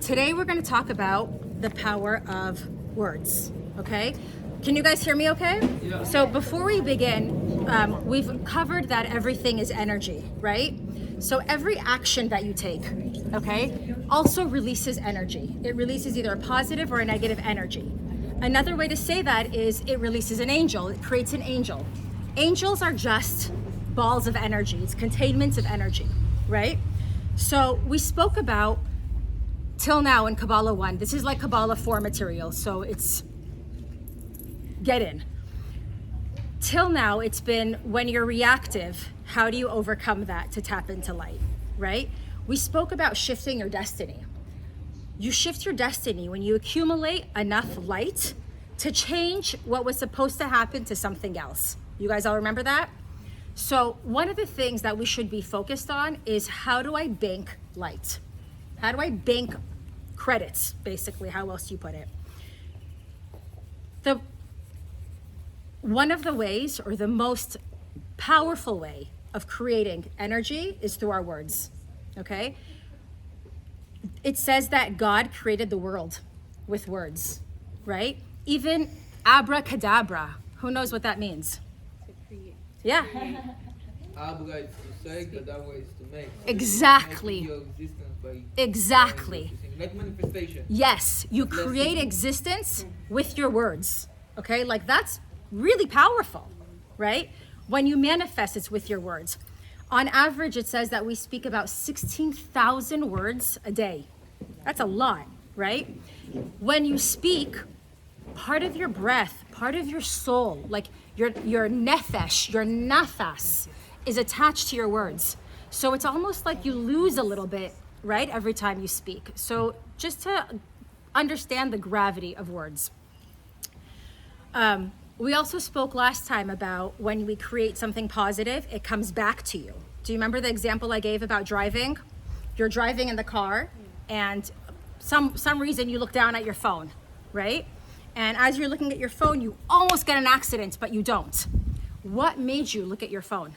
Today we're going to talk about the power of words, okay? Can you guys hear me okay? Yeah. So before we begin, we've covered that everything is energy, right? So every action that you take, okay, also releases energy. It releases either a positive or a negative energy. Another way to say that is it releases an angel. It creates an angel. Angels are just balls of energy. It's containments of energy, right? So we spoke about till now in Kabbalah 1. This is like Kabbalah 4 material, so it's get in. Till now, it's been when you're reactive, how do you overcome that to tap into light, right? We spoke about shifting your destiny. You shift your destiny when you accumulate enough light to change what was supposed to happen to something else. You guys all remember that? So one of the things that we should be focused on is how do I bank light? How do I bank credits, basically? How else do you put it? One of the ways, or the most powerful way of creating energy is through our words, okay? It says that God created the world with words, right? Even abracadabra, who knows what that means? To create. Yeah. Abra is to say, kadabra is to make. Exactly. You make your existence by Exactly. like manifestation. Yes, you create existence with your words, okay? Like that's really powerful, right? When you manifest, it's with your words. On average, it says that we speak about 16,000 words a day. That's a lot, right? When you speak, part of your breath, part of your soul, like your nefesh, your nafas, is attached to your words. So it's almost like you lose a little bit, right, every time you speak. So just to understand the gravity of words. We also spoke last time about when we create something positive, it comes back to you. Do you remember the example I gave about driving? You're driving in the car and some reason you look down at your phone, right? And as you're looking at your phone, you almost get an accident, but you don't. What made you look at your phone?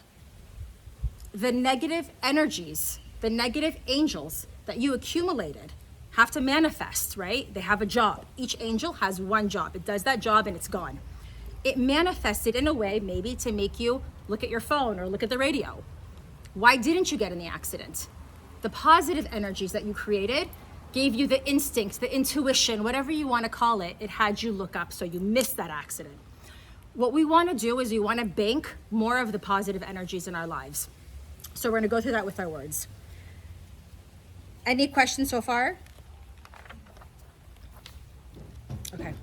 The negative energies, the negative angels that you accumulated have to manifest, right? They have a job. Each angel has one job. It does that job and it's gone. It manifested in a way maybe to make you look at your phone or look at the radio. Why didn't you get in the accident? The positive energies that you created gave you the instinct, the intuition, whatever you want to call it. It had you look up so you missed that accident. What we want to do is we want to bank more of the positive energies in our lives. So we're going to go through that with our words. Any questions so far? Okay.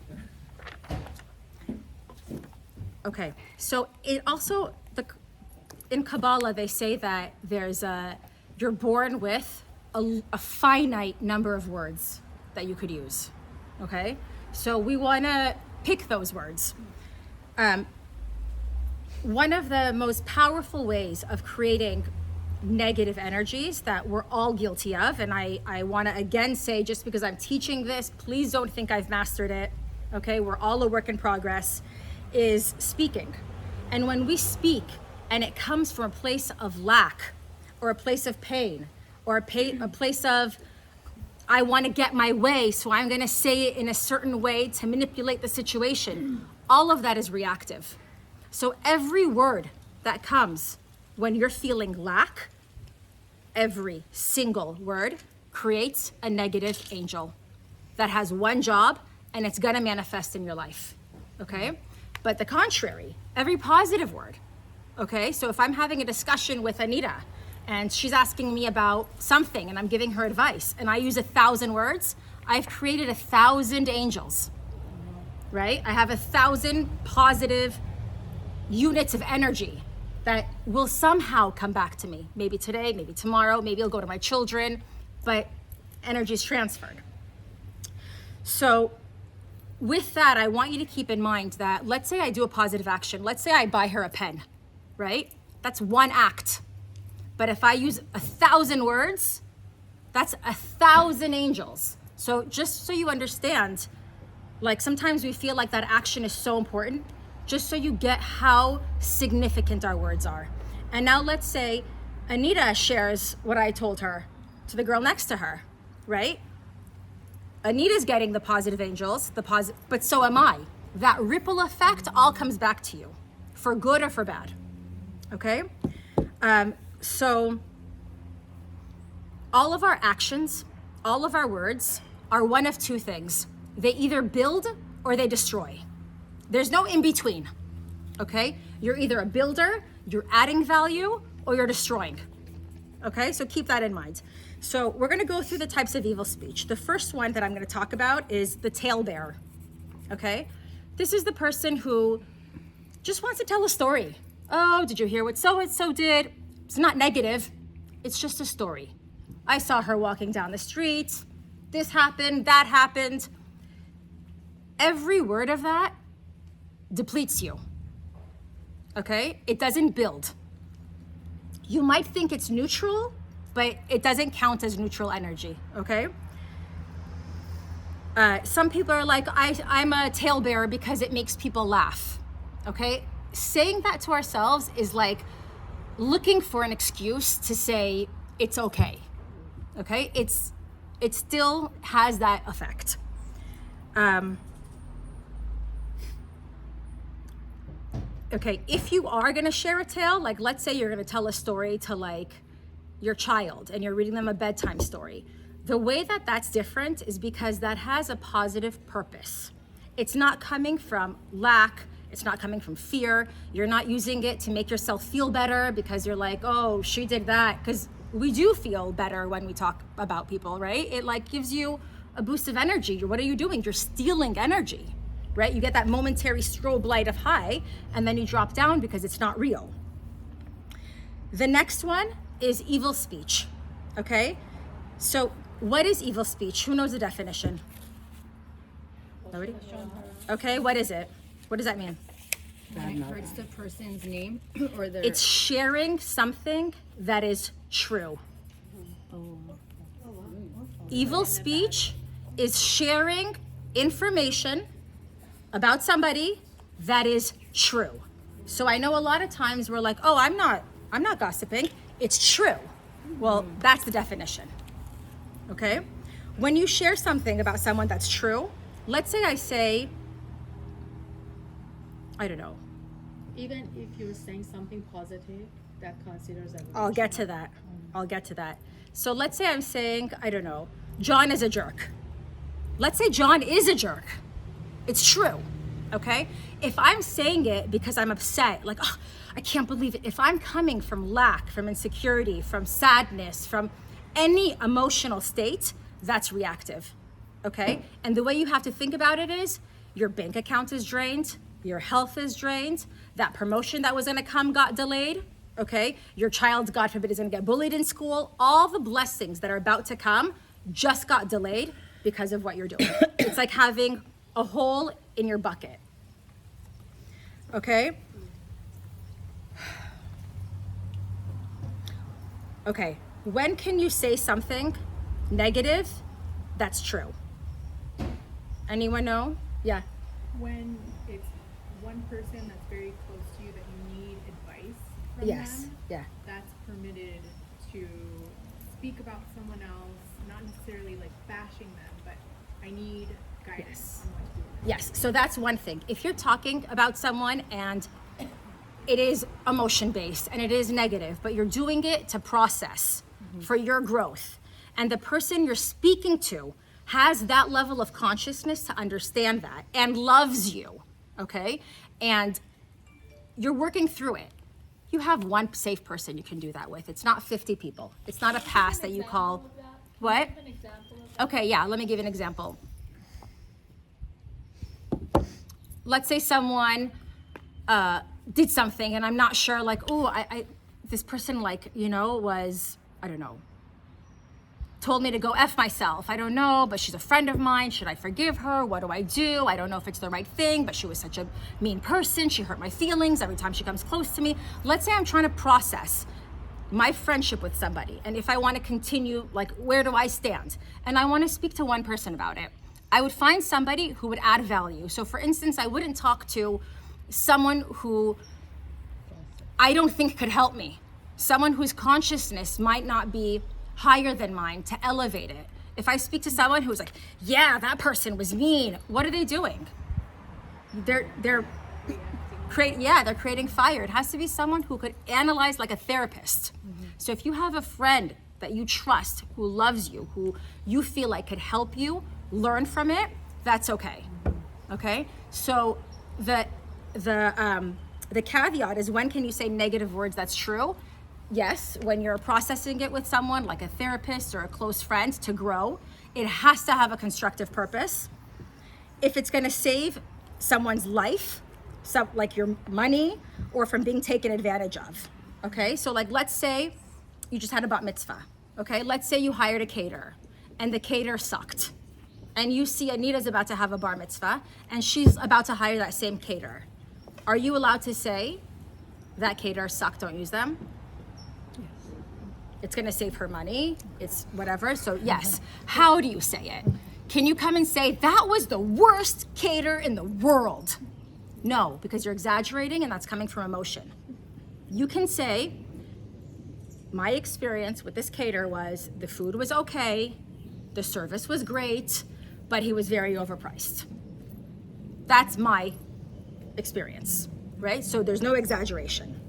Okay, so it also, in Kabbalah, they say that you're born with a finite number of words that you could use, okay? So we wanna pick those words. One of the most powerful ways of creating negative energies that we're all guilty of, and I wanna again say, just because I'm teaching this, please don't think I've mastered it, okay? We're all a work in progress, is speaking. And when we speak and it comes from a place of lack or a place of pain or a place of I want to get my way, so I'm going to say it in a certain way to manipulate the situation, all of that is reactive. So every word that comes when you're feeling lack, every single word creates a negative angel that has one job and it's going to manifest in your life, okay? But the contrary, every positive word, okay? So if I'm having a discussion with Anita and she's asking me about something and I'm giving her advice and I use 1,000 words, I've created 1,000 angels, right? I have 1,000 positive units of energy that will somehow come back to me. Maybe today, maybe tomorrow, maybe it'll go to my children, but energy is transferred. So with that, I want you to keep in mind that let's say I do a positive action. Let's say I buy her a pen, right? That's one act. But if I use 1,000 words, that's 1,000 angels. So just so you understand, like sometimes we feel like that action is so important, just so you get how significant our words are. And now let's say Anita shares what I told her to the girl next to her, right? Anita's getting the positive angels, but so am I. That ripple effect all comes back to you, for good or for bad. Okay? So all of our actions, all of our words are one of two things. They either build or they destroy. There's no in between. Okay? You're either a builder, you're adding value, or you're destroying. Okay? So keep that in mind. So we're going to go through the types of evil speech. The first one that I'm going to talk about is the talebearer. Okay? This is the person who just wants to tell a story. Oh, did you hear what so-and-so did? It's not negative. It's just a story. I saw her walking down the street. This happened, that happened. Every word of that depletes you. Okay? It doesn't build. You might think it's neutral, but it doesn't count as neutral energy, okay? Some people are like, I'm a talebearer because it makes people laugh, okay? Saying that to ourselves is like looking for an excuse to say it's okay, okay? It still has that effect. Okay, if you are gonna share a tale, like let's say you're gonna tell a story to like your child and you're reading them a bedtime story, the way that that's different is because that has a positive purpose. It's not coming from lack, it's not coming from fear, you're not using it to make yourself feel better because you're like, oh, she did that, because we do feel better when we talk about people, right? It like gives you a boost of energy. What are you doing? You're stealing energy, right? You get that momentary strobe light of high and then you drop down because it's not real. The next one is evil speech, okay? So what is evil speech? Who knows the definition? Nobody? Okay, what is it? What does that mean? When it hurts the person's name or their... It's sharing something that is true. Evil speech is sharing information about somebody that is true. So I know a lot of times we're like, oh, I'm not gossiping. It's true. Well, that's the definition. Okay? When you share something about someone that's true, let's say I say, I don't know. Even if you're saying something positive, that considers a I'll get to that. So let's say I'm saying, I don't know, John is a jerk. Let's say John is a jerk. It's true, okay? If I'm saying it because I'm upset, like, oh, I can't believe it. If I'm coming from lack, from insecurity, from sadness, from any emotional state, that's reactive, okay? And the way you have to think about it is your bank account is drained, your health is drained, that promotion that was gonna come got delayed, okay? Your child, God forbid, is gonna get bullied in school. All the blessings that are about to come just got delayed because of what you're doing. It's like having a hole in your bucket, okay? Okay, when can you say something negative that's true? Anyone know? Yeah. When it's one person that's very close to you that you need advice from Yes. them, Yeah. that's permitted to speak about someone else, not necessarily like bashing them, but I need guidance Yes. on what to do. Yes. So that's one thing. If you're talking about someone and it is emotion based and it is negative, but you're doing it to process for your growth, and the person you're speaking to has that level of consciousness to understand that and loves you, okay? And you're working through it. You have one safe person you can do that with. It's not 50 people. It's not a pass that you call. What? Okay, yeah, let me give you an example. Let's say someone did something and I'm not sure, like, oh, this person, like, you know, was, I don't know, told me to go F myself. I don't know, but she's a friend of mine. Should I forgive her? What do? I don't know if it's the right thing, but she was such a mean person. She hurt my feelings every time she comes close to me. Let's say I'm trying to process my friendship with somebody. And if I want to continue, like, where do I stand? And I want to speak to one person about it. I would find somebody who would add value. So for instance, I wouldn't talk to someone who I don't think could help me. Someone whose consciousness might not be higher than mine to elevate it. If I speak to someone who's like, yeah, that person was mean, what are they doing? They're creating fire. It has to be someone who could analyze like a therapist. So if you have a friend that you trust, who loves you, who you feel like could help you learn from it, that's okay. Okay? So the caveat is, when can you say negative words that's true? Yes, when you're processing it with someone like a therapist or a close friend to grow. It has to have a constructive purpose. If it's going to save someone's life, so like your money, or from being taken advantage of. Okay, so like let's say you just had a bat mitzvah. Okay, let's say you hired a caterer and the caterer sucked, and you see Anita's about to have a bar mitzvah and she's about to hire that same caterer. Are you allowed to say that caterer sucked, don't use them? Yes. It's going to save her money, it's whatever. So yes. How do you say it? Can you come and say that was the worst caterer in the world? No, because you're exaggerating and that's coming from emotion. You can say, my experience with this caterer was the food was okay, the service was great, but he was very overpriced. That's my experience, right? So there's no exaggeration.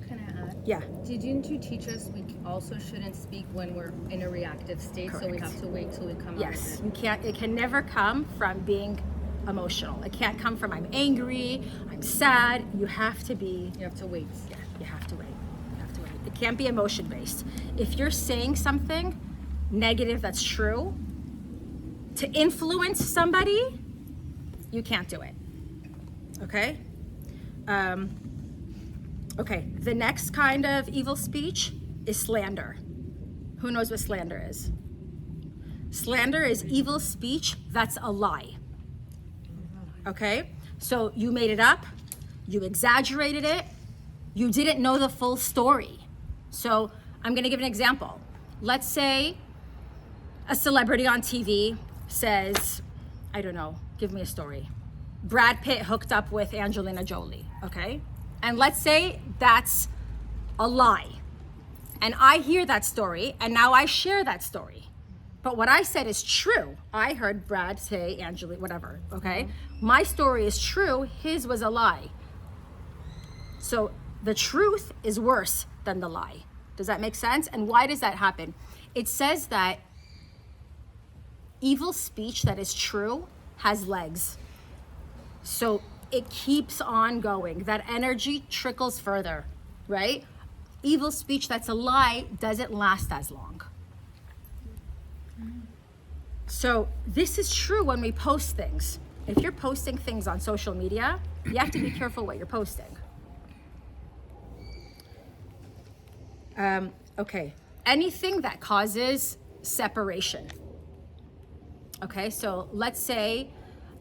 Can I add? Yeah. Didn't you teach us we also shouldn't speak when we're in a reactive state? Correct. So we have to wait till we come Yes, out of you can't, it can never come from being emotional. It can't come from I'm angry, I'm sad. You have to be, You have to wait. yeah, you have to wait. You have to wait. It can't be emotion based. If you're saying something negative that's true to influence somebody, you can't do it. Okay? Okay, the next kind of evil speech is slander. Who knows what slander is? Slander is evil speech that's a lie. Okay? So you made it up, you exaggerated it, you didn't know the full story. So I'm gonna give an example. Let's say a celebrity on TV says, I don't know, give me a story. Brad Pitt hooked up with Angelina Jolie, okay? And let's say that's a lie. And I hear that story, and now I share that story. But what I said is true. I heard Brad say Angelina, whatever, okay? My story is true, his was a lie. So the truth is worse than the lie. Does that make sense? And why does that happen? It says that evil speech that is true has legs. So it keeps on going. That energy trickles further, right? Evil speech that's a lie doesn't last as long. So this is true when we post things. If you're posting things on social media, you have to be careful what you're posting. Okay, anything that causes separation. Okay, so let's say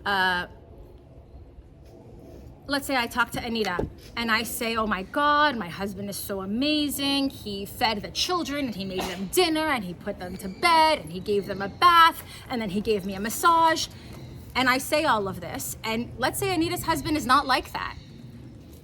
I talk to Anita and I say, oh my God, my husband is so amazing. He fed the children and he made them dinner and he put them to bed and he gave them a bath and then he gave me a massage. And I say all of this, and let's say Anita's husband is not like that.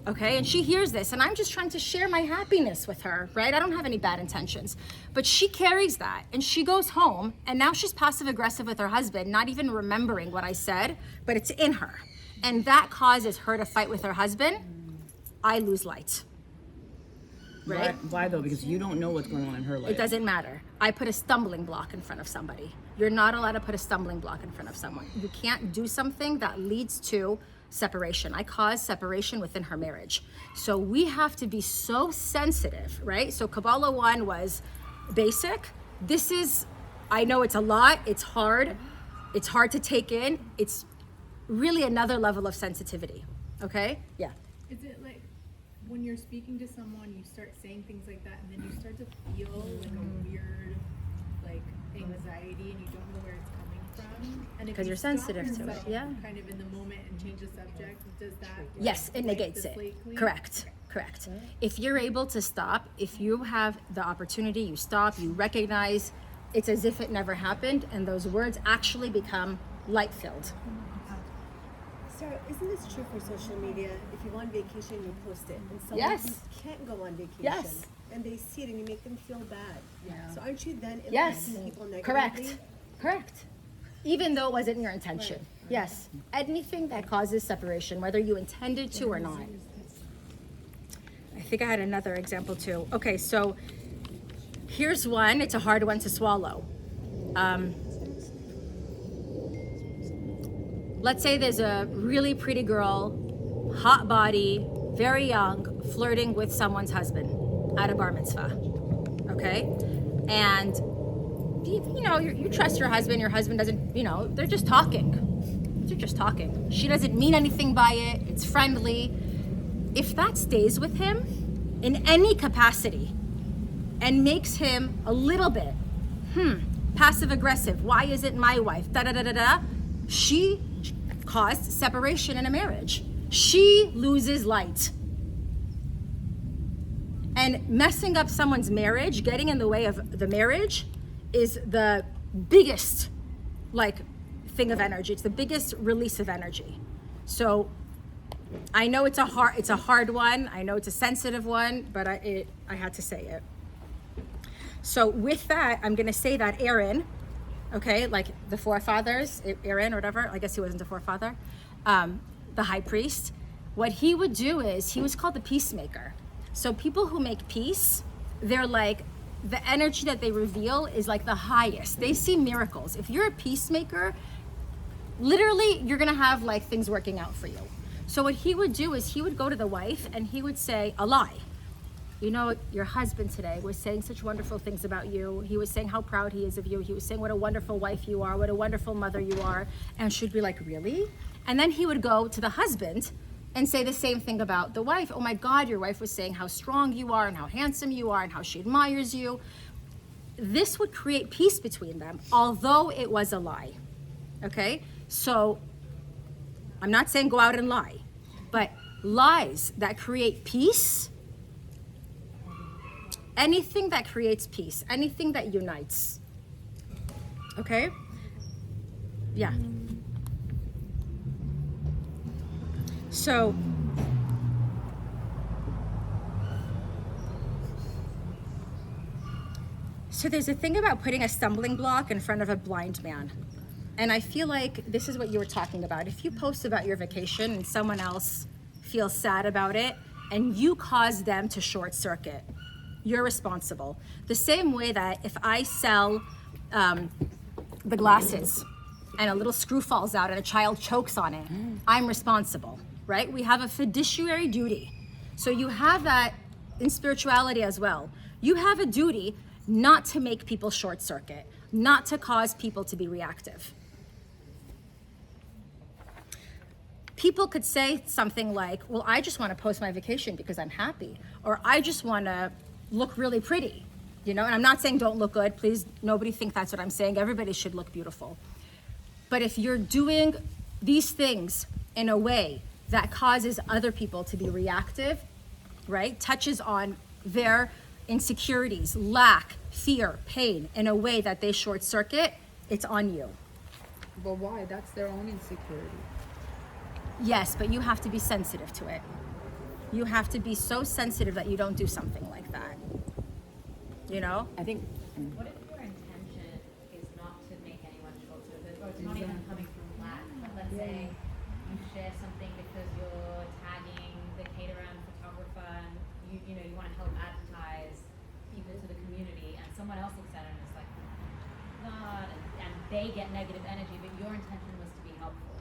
Okay, and she hears this, and I'm just trying to share my happiness with her, right? I don't have any bad intentions. But she carries that, and she goes home, and now she's passive aggressive with her husband, not even remembering what I said, but it's in her. And that causes her to fight with her husband. I lose light. Right? Why though? Because you don't know what's going on in her life. It doesn't matter. I put a stumbling block in front of somebody. You're not allowed to put a stumbling block in front of someone. You can't do something that leads to separation. I caused separation within her marriage. So we have to be so sensitive, right? So Kabbalah 1 was basic. This is, I know it's a lot, it's hard to take in. It's really another level of sensitivity, okay? Yeah. Is it like when you're speaking to someone, you start saying things like that, and then you start to feel like a weird, like anxiety, and you don't know where it's coming from? And if Because you you're stop sensitive to it, yourself yeah. Kind of in the moment and change the subject, does that? Yes, it wipe negates the it. slate clean? Correct. If you're able to stop, if you have the opportunity, you stop, you recognize, it's as if it never happened, and those words actually become light-filled. Sarah, isn't this true for social media? If you go on vacation, you post it, and someone Yes. who can't go on vacation, Yes. and they see it, and you make them feel bad. Yeah. So aren't you then Yes. impacting people negatively? Correct. Correct. Even though it wasn't your intention. Yes. Anything that causes separation, whether you intended to or not. I think I had another example too. Okay, so here's one. It's a hard one to swallow. Let's say there's a really pretty girl, hot body, very young, flirting with someone's husband at a bar mitzvah. Okay? And you know, you trust your husband doesn't, you know, they're just talking. They're just talking. She doesn't mean anything by it. It's friendly. If that stays with him in any capacity and makes him a little bit, passive aggressive, why isn't my wife, she caused separation in a marriage. She loses light. And messing up someone's marriage, getting in the way of the marriage, is the biggest thing of energy. It's the biggest release of energy. So I know it's a hard one. I know it's a sensitive one, but I had to say it. So with that, I'm gonna say that Aaron, okay, like the forefathers, Aaron or whatever, I guess he wasn't a forefather, the high priest, what he would do is, he was called the peacemaker. So people who make peace, they're like, the energy that they reveal is like the highest. They see miracles. If you're a peacemaker, literally you're gonna have like things working out for you. So what he would do is he would go to the wife and he would say a lie. You know, your husband today was saying such wonderful things about you. He was saying how proud he is of you. He was saying what a wonderful wife you are, what a wonderful mother you are. And she'd be like, really? And then he would go to the husband and say the same thing about the wife. Oh my God, your wife was saying how strong you are and how handsome you are and how she admires you. This would create peace between them, although it was a lie, okay? So I'm not saying go out and lie, but lies that create peace, anything that creates peace, anything that unites, okay? Yeah. So there's a thing about putting a stumbling block in front of a blind man. And I feel like this is what you were talking about. If you post about your vacation and someone else feels sad about it and you cause them to short circuit, you're responsible. The same way that if I sell the glasses and a little screw falls out and a child chokes on it, I'm responsible, right? We have a fiduciary duty. So you have that in spirituality as well. You have a duty not to make people short circuit, not to cause people to be reactive. People could say something like, well, I just want to post my vacation because I'm happy, or I just want to look really pretty, you know? And I'm not saying don't look good, please, nobody think that's what I'm saying. Everybody should look beautiful. But if you're doing these things in a way that causes other people to be reactive, right? Touches on their insecurities, lack, fear, pain in a way that they short circuit, it's on you. But why? That's their own insecurity. Yes, but you have to be sensitive to it. You have to be so sensitive that you don't do something like that. You know? I think. What if your intention is not to make anyone short-circuited, or it's not even coming from lack? But let's say you share something because you're tagging the caterer and photographer, and you know you want to help advertise people to the community, and someone else looks at it and is like, God, and they get negative energy, but your intention was to be helpful.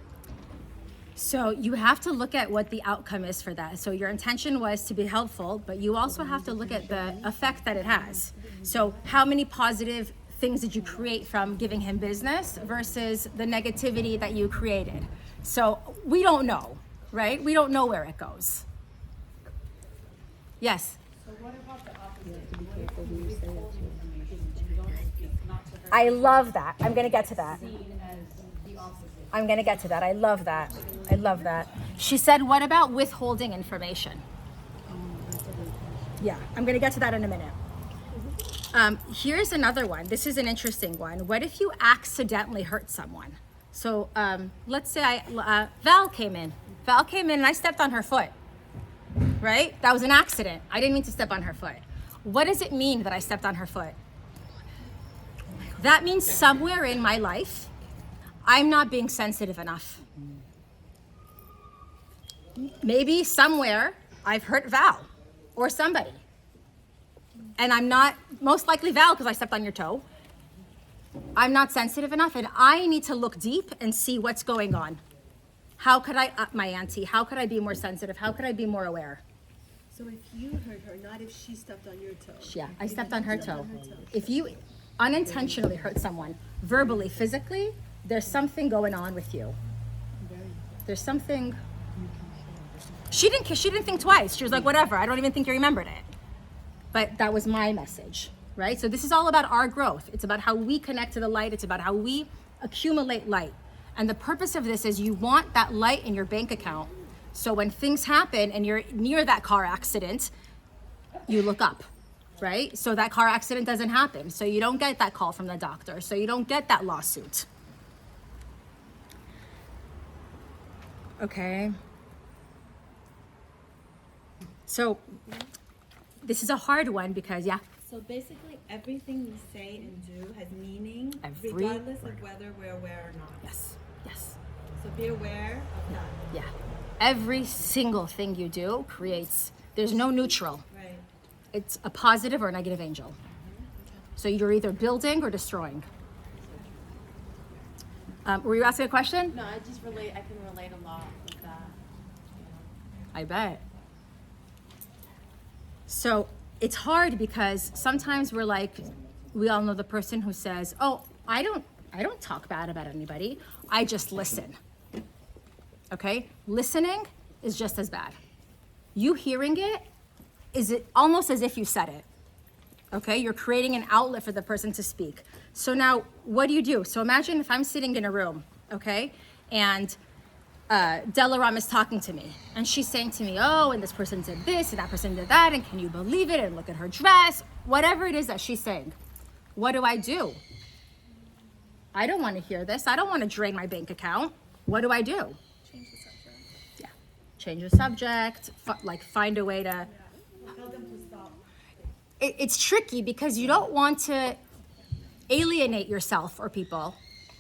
So you have to look at what the outcome is for that. So your intention was to be helpful, but you also have to look at the effect that it has. So how many positive things did you create from giving him business versus the negativity that you created? So we don't know, right? We don't know where it goes. Yes? So what about the opposite? You have to be careful who you say it to. I love that. I'm going to get to that. Seen as the opposite. I'm going to get to that. I love that. I love that. She said, what about withholding information? Yeah, I'm going to get to that in a minute. Here's another one. This is an interesting one. What if you accidentally hurt someone? So let's say Val came in. Val came in and I stepped on her foot, right? That was an accident. I didn't mean to step on her foot. What does it mean that I stepped on her foot? that means somewhere in my life, I'm not being sensitive enough. Maybe somewhere I've hurt Val or somebody. And I'm not, most likely Val, because I stepped on your toe. I'm not sensitive enough, and I need to look deep and see what's going on. How could I up my ante? How could I be more sensitive? How could I be more aware? So if you hurt her, not if she stepped on your toe. Yeah, I stepped on her toe. If you unintentionally hurt someone, verbally, physically, there's something going on with you. There's something. She didn't think twice. She was like, whatever, I don't even think you remembered it. But that was my message, right? So this is all about our growth. It's about how we connect to the light. It's about how we accumulate light. And the purpose of this is you want that light in your bank account. So when things happen and you're near that car accident, you look up, right? So that car accident doesn't happen. So you don't get that call from the doctor. So you don't get that lawsuit. Okay. So this is a hard one because, yeah. So basically, everything we say and do has meaning, Every regardless word. of whether we're aware or not. Yes. So be aware of that. Yeah. Every single thing you do creates, there's no neutral. Right. It's a positive or a negative angel. So you're either building or destroying. Were you asking a question? No, I can relate a lot with that. I bet. So it's hard because sometimes we're like, we all know the person who says, oh, I don't talk bad about anybody. I just listen. Okay? Listening is just as bad. You hearing it is it almost as if you said it. Okay? You're creating an outlet for the person to speak. So now what do? So imagine if I'm sitting in a room, okay? And Delaram is talking to me and she's saying to me, oh, and this person did this and that person did that, and can you believe it, and look at her dress, whatever it is that she's saying. What do? I don't want to hear this. I don't want to drain my bank account. What do? Change the subject. Yeah, change the subject, find a way to. Tell them to stop. It's tricky because you don't want to alienate yourself or people.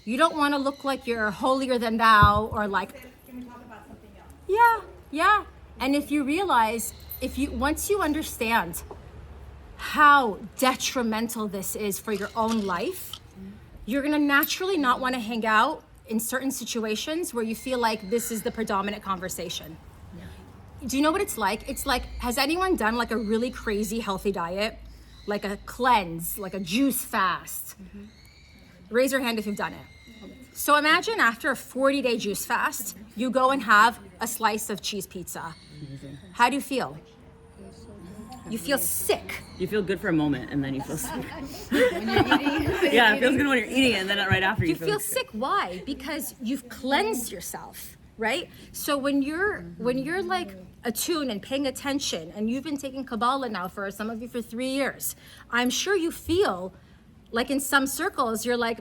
You don't want to look like you're holier than thou or like. Can we talk about something else? Yeah. And if you realize, once you understand how detrimental this is for your own life, you're gonna naturally not want to hang out in certain situations where you feel like this is the predominant conversation. Yeah. Do you know what it's like? It's like, has anyone done like a really crazy healthy diet? Like a cleanse, like a juice fast? Mm-hmm. Raise your hand if you've done it. So imagine after a 40-day juice fast, you go and have a slice of cheese pizza. How do you feel? You feel sick. You feel good for a moment and then you feel sick. When you're eating. Yeah, it feels good when you're eating it and then right after You feel sick. Why? Because you've cleansed yourself, right? So when you're like attuned and paying attention, and you've been taking Kabbalah now for some of you for 3 years, I'm sure you feel like in some circles, you're like,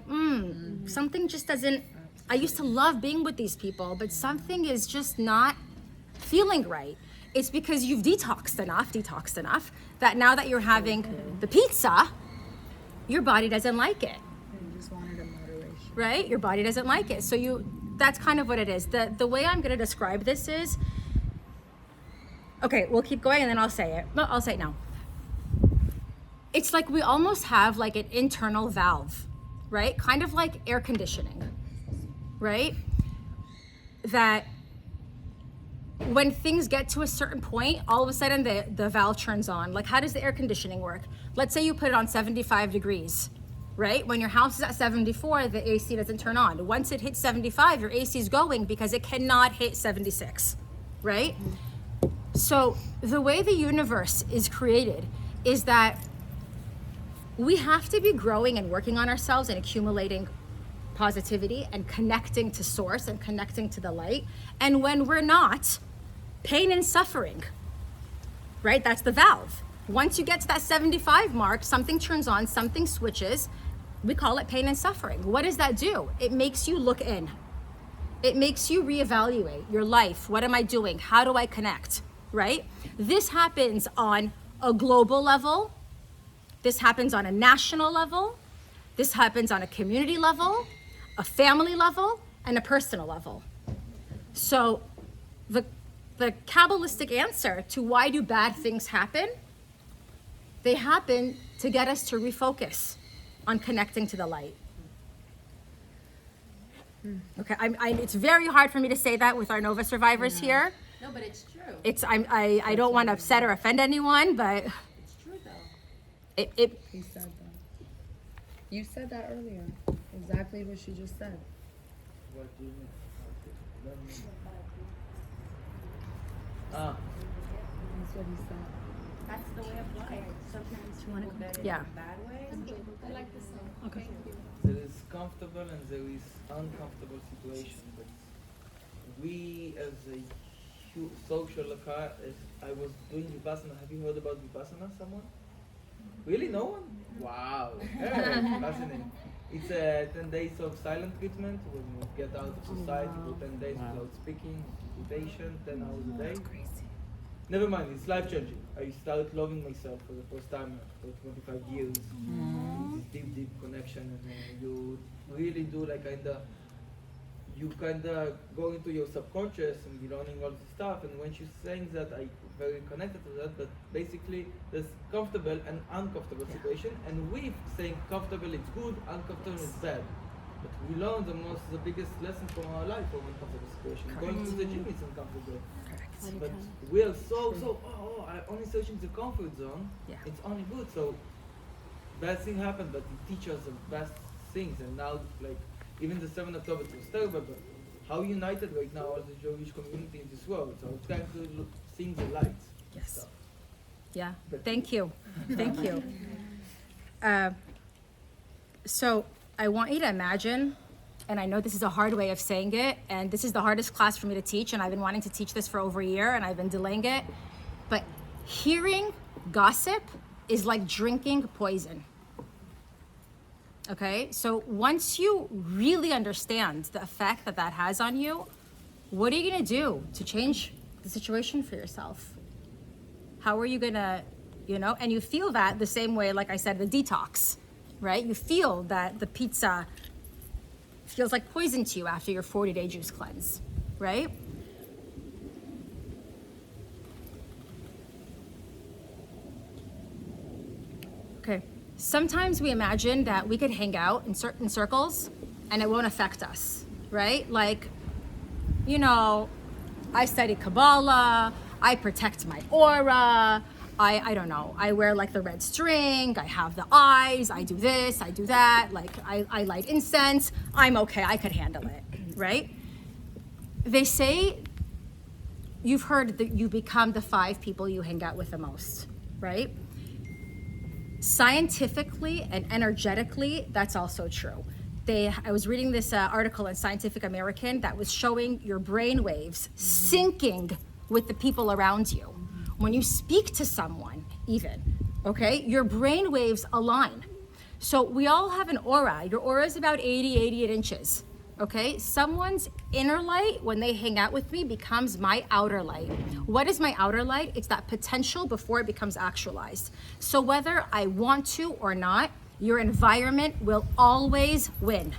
something just doesn't, I used to love being with these people, but something is just not feeling right. It's because you've detoxed enough, that now that you're having the pizza, your body doesn't like it. You just wanted a moderation. Right? Your body doesn't like it. So that's kind of what it is. The way I'm gonna describe this is, okay, we'll keep going and then I'll say it. No, I'll say it now. It's like we almost have like an internal valve, right? Kind of like air conditioning, right? That when things get to a certain point, all of a sudden the valve turns on. Like, how does the air conditioning work? Let's say you put it on 75 degrees, right? When your house is at 74, the AC doesn't turn on. Once it hits 75, your AC is going because it cannot hit 76, right? So the way the universe is created is that we have to be growing and working on ourselves and accumulating positivity and connecting to source and connecting to the light. And when we're not, pain and suffering, right? That's the valve. Once you get to that 75 mark, something turns on, something switches. We call it pain and suffering. What does that do? It makes you look in. It makes you reevaluate your life. What am I doing? How do I connect, right? This happens on a global level. This happens on a national level. This happens on a community level, a family level, and a personal level. So the Kabbalistic answer to why do bad things happen, they happen to get us to refocus on connecting to the light. Okay, it's very hard for me to say that with our Nova survivors here. No, but it's true. I don't want to upset or offend anyone, but It's true though. it He said that. You said that earlier. Exactly what she just said. What do you mean? Let me- That's what he said. That's the way of life. Sometimes people get it Yeah. in a bad way. I like this song. Okay. There is comfortable and there is uncomfortable situation, but we as a social I was doing Vipassana. Have you heard about Vipassana, someone? Really? No one? Wow. Yeah, fascinating. It's 10 days of silent treatment when you get out of society for 10 days without speaking, meditation, 10 hours a day. Never mind, it's life changing. I started loving myself for the first time after 25 years. This deep, deep connection, and you really do like you go into your subconscious and you're learning all this stuff. And when she's saying that, I very connected to that. But basically, there's comfortable and uncomfortable situation, and we saying comfortable is good, uncomfortable is bad. But we learn the biggest lesson from our life from uncomfortable situation. Going to the gym is uncomfortable. But we are I only searching the comfort zone. Yeah. It's only good. So bad thing happened, but it teaches us the best things. And now, like even the 7th October, it was terrible. But how united right now all the Jewish community in this world. So it's trying to seeing the light. Yes. So, Yeah, thank you. Thank you. So I want you to imagine, and I know this is a hard way of saying it, and this is the hardest class for me to teach, and I've been wanting to teach this for over a year, and I've been delaying it, but hearing gossip is like drinking poison. Okay, so once you really understand the effect that that has on you, what are you gonna do to change the situation for yourself? How are you gonna, and you feel that the same way, like I said, the detox, right? You feel that the pizza feels like poison to you after your 40-day juice cleanse, right? Okay, sometimes we imagine that we could hang out in certain circles and it won't affect us, right? Like, I study Kabbalah, I protect my aura, I don't know, I wear like the red string, I have the eyes, I do this, I do that, like I light incense, I'm okay, I could handle it, right? They say you've heard that you become the 5 people you hang out with the most, right? Scientifically and energetically, that's also true. I was reading this article in Scientific American that was showing your brain waves syncing with the people around you. When you speak to someone, even, okay, your brain waves align. So we all have an aura. Your aura is about 88 inches, okay? Someone's inner light, when they hang out with me, becomes my outer light. What is my outer light? It's that potential before it becomes actualized. So whether I want to or not, your environment will always win,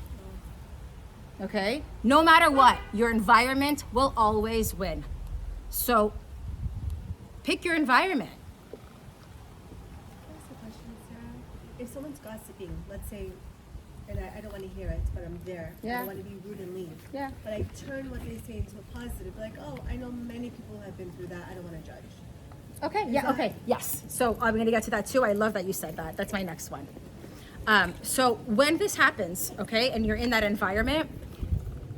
okay? No matter what, your environment will always win. So pick your environment. That's a question, Sarah. If someone's gossiping, let's say, and I don't want to hear it, but I'm there. I Yeah. don't want to be rude and leave. Yeah. But I turn what they say into a positive. Like, oh, I know many people have been through that. I don't want to judge. Okay, yeah, okay, yes. So I'm gonna get to that too. I love that you said that. That's my next one. So when this happens, okay, and you're in that environment,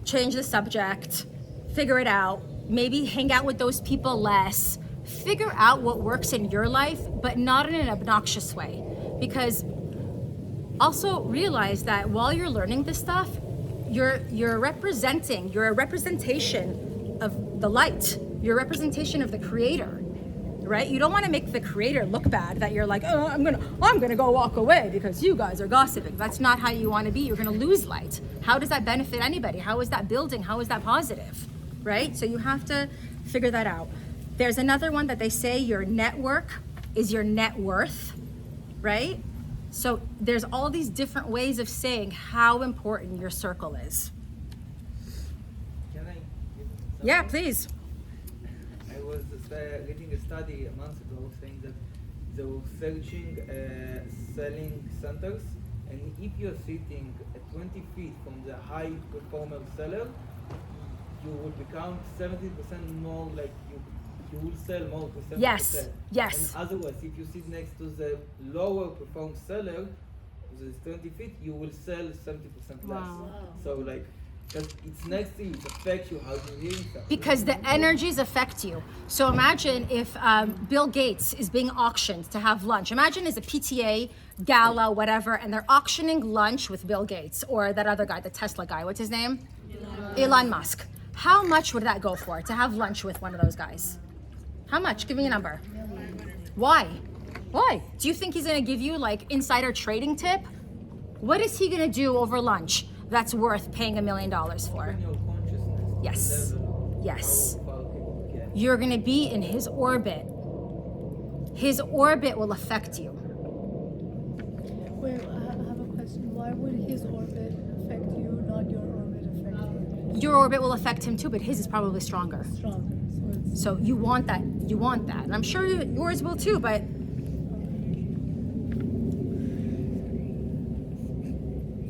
change the subject, figure it out, maybe hang out with those people less, figure out what works in your life, but not in an obnoxious way. Because also realize that while you're learning this stuff, you're a representation of the light. You're a representation of the creator, right? You don't want to make the creator look bad, that you're like, oh, I'm gonna go walk away because you guys are gossiping. That's not how you want to be. You're gonna lose light. How does that benefit anybody? How is that building? How is that positive, right? So you have to figure that out. There's another one that they say your network is your net worth, right? So there's all these different ways of saying how important your circle is. Can I give Yeah, something? please. I was reading a study a month ago saying that they were searching selling centers, and if you're sitting at 20 feet from the high performer seller, you will become 70% more like you will sell more to 70%. Yes, yes. And otherwise, if you sit next to the lower perform seller, who is 20 feet, you will sell 70% less. Wow. So like, because it's next to you, it affects you how you hear something. Because the energies affect you. So imagine if Bill Gates is being auctioned to have lunch. Imagine it's a PTA gala, whatever, and they're auctioning lunch with Bill Gates or that other guy, the Tesla guy. What's his name? Elon Musk. How much would that go for to have lunch with one of those guys? How much? Give me a number. Why? Why? Do you think he's gonna give you like insider trading tip? What is he gonna do over lunch that's worth paying $1 million for? Open your consciousness. Yes. Level of Yes. how far people get. You're gonna be in his orbit. His orbit will affect you. Wait, I have a question. Why would his orbit affect you, not your orbit affect you? Your orbit will affect him too, but his is probably stronger. Stronger. So it's So you want that. You want that. And I'm sure yours will too, but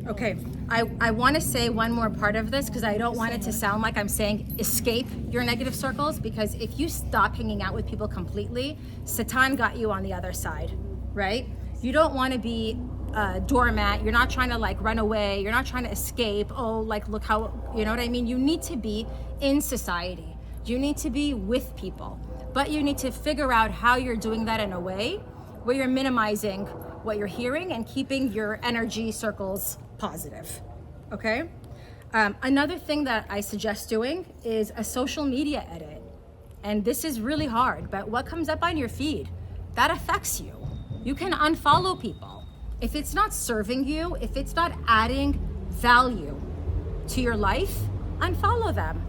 okay. I want to say one more part of this because I don't want it to sound like I'm saying escape your negative circles, because if you stop hanging out with people completely, Satan got you on the other side, right? You don't want to be a doormat. You're not trying to like run away. You're not trying to escape. Oh, like look how, you know what I mean? You need to be in society. You need to be with people, but you need to figure out how you're doing that in a way where you're minimizing what you're hearing and keeping your energy circles positive, okay? Another thing that I suggest doing is a social media edit. And this is really hard, but what comes up on your feed, that affects you. You can unfollow people. If it's not serving you, if it's not adding value to your life, unfollow them.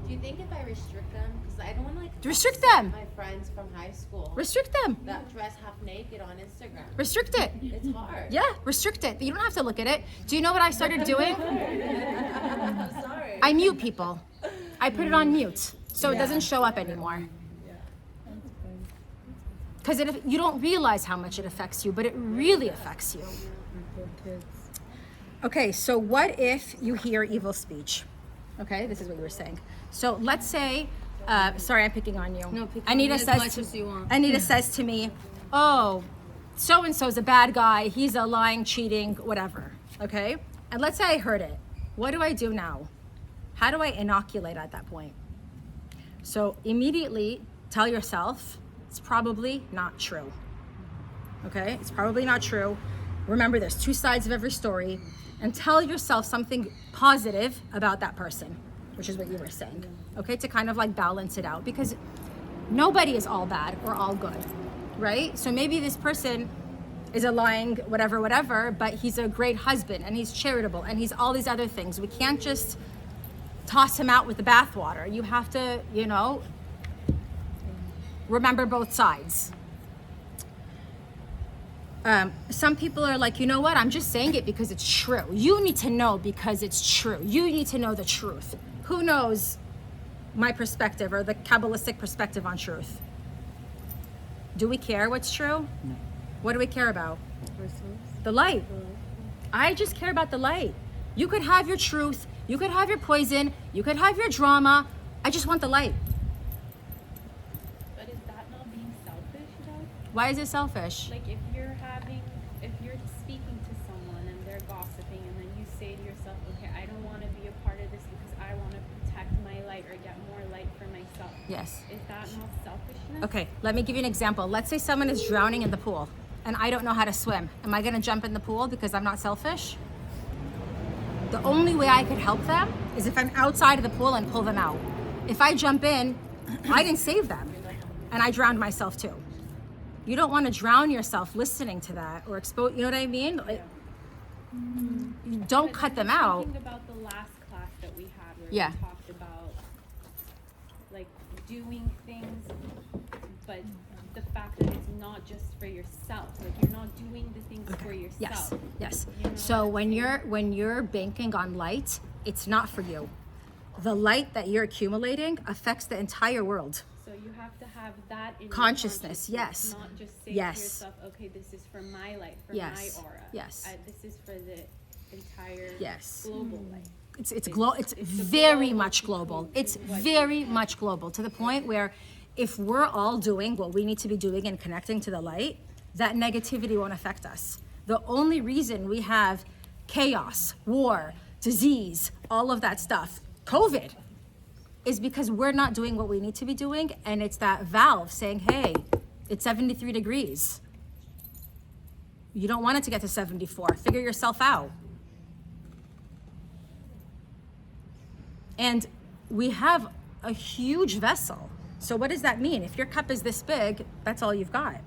Do you think if I restrict them, because I don't want to like Restrict upset them. my friends from high school Restrict them. that dress half naked on Instagram? Restrict it. It's hard. Yeah, restrict it. You don't have to look at it. Do you know what I started doing? I'm sorry. I mute people. I put it on mute so it doesn't show up anymore. Because you don't realize how much it affects you, but it really affects you. Okay, so what if you hear evil speech? Okay, this is what you were saying. So let's say, sorry, I'm picking on you. No, pick on Anita me as says much as you want. Anita says to me, oh, so-and-so's a bad guy. He's a lying, cheating, whatever. Okay? And let's say I heard it. What do I do now? How do I inoculate at that point? So immediately tell yourself, it's probably not true. Okay? It's probably not true. Remember, there's two sides of every story. And tell yourself something positive about that person, which is what you were saying. Okay? To kind of like balance it out. Because nobody is all bad or all good. Right? So maybe this person is a lying whatever, but he's a great husband and he's charitable and he's all these other things. We can't just toss him out with the bathwater. You have to, remember both sides. Some people are like, you know what? I'm just saying it because it's true. You need to know because it's true. You need to know the truth. Who knows my perspective or the Kabbalistic perspective on truth? Do we care what's true? No. What do we care about? The light. I just care about the light. You could have your truth. You could have your poison. You could have your drama. I just want the light. But is that not being selfish though? Why is it selfish? Like if you're speaking to someone and they're gossiping and then you say to yourself, okay, I don't want to be a part of this because I want to protect my light or get more light for myself. Yes. Is that not selfishness? Okay, let me give you an example. Let's say someone is drowning in the pool and I don't know how to swim. Am I gonna jump in the pool because I'm not selfish? The only way I could help them is if I'm outside of the pool and pull them out. If I jump in, I didn't save them and I drowned myself too. You don't want to drown yourself listening to that or expose, you know what I mean? Like, you don't cut them out. Thinking about the last class that we had where Yeah. we talked about like doing things but the fact that it's not just for yourself. Like you're not doing the things for yourself. Yes, yes. You know So what I'm when you're banking on light, it's not for you. The light that you're accumulating affects the entire world. So you have to have that in your Consciousness, yes. Not just say Yes. to yourself, okay, this is for my light, for Yes. my aura. Yes. This is for the entire Yes. global light. It's very much global. It's very much global, to the point where if we're all doing what we need to be doing and connecting to the light, that negativity won't affect us. The only reason we have chaos, war, disease, all of that stuff, COVID, is because we're not doing what we need to be doing, and it's that valve saying, hey, it's 73 degrees. You don't want it to get to 74. Figure yourself out. And we have a huge vessel. So what does that mean? If your cup is this big, that's all you've got.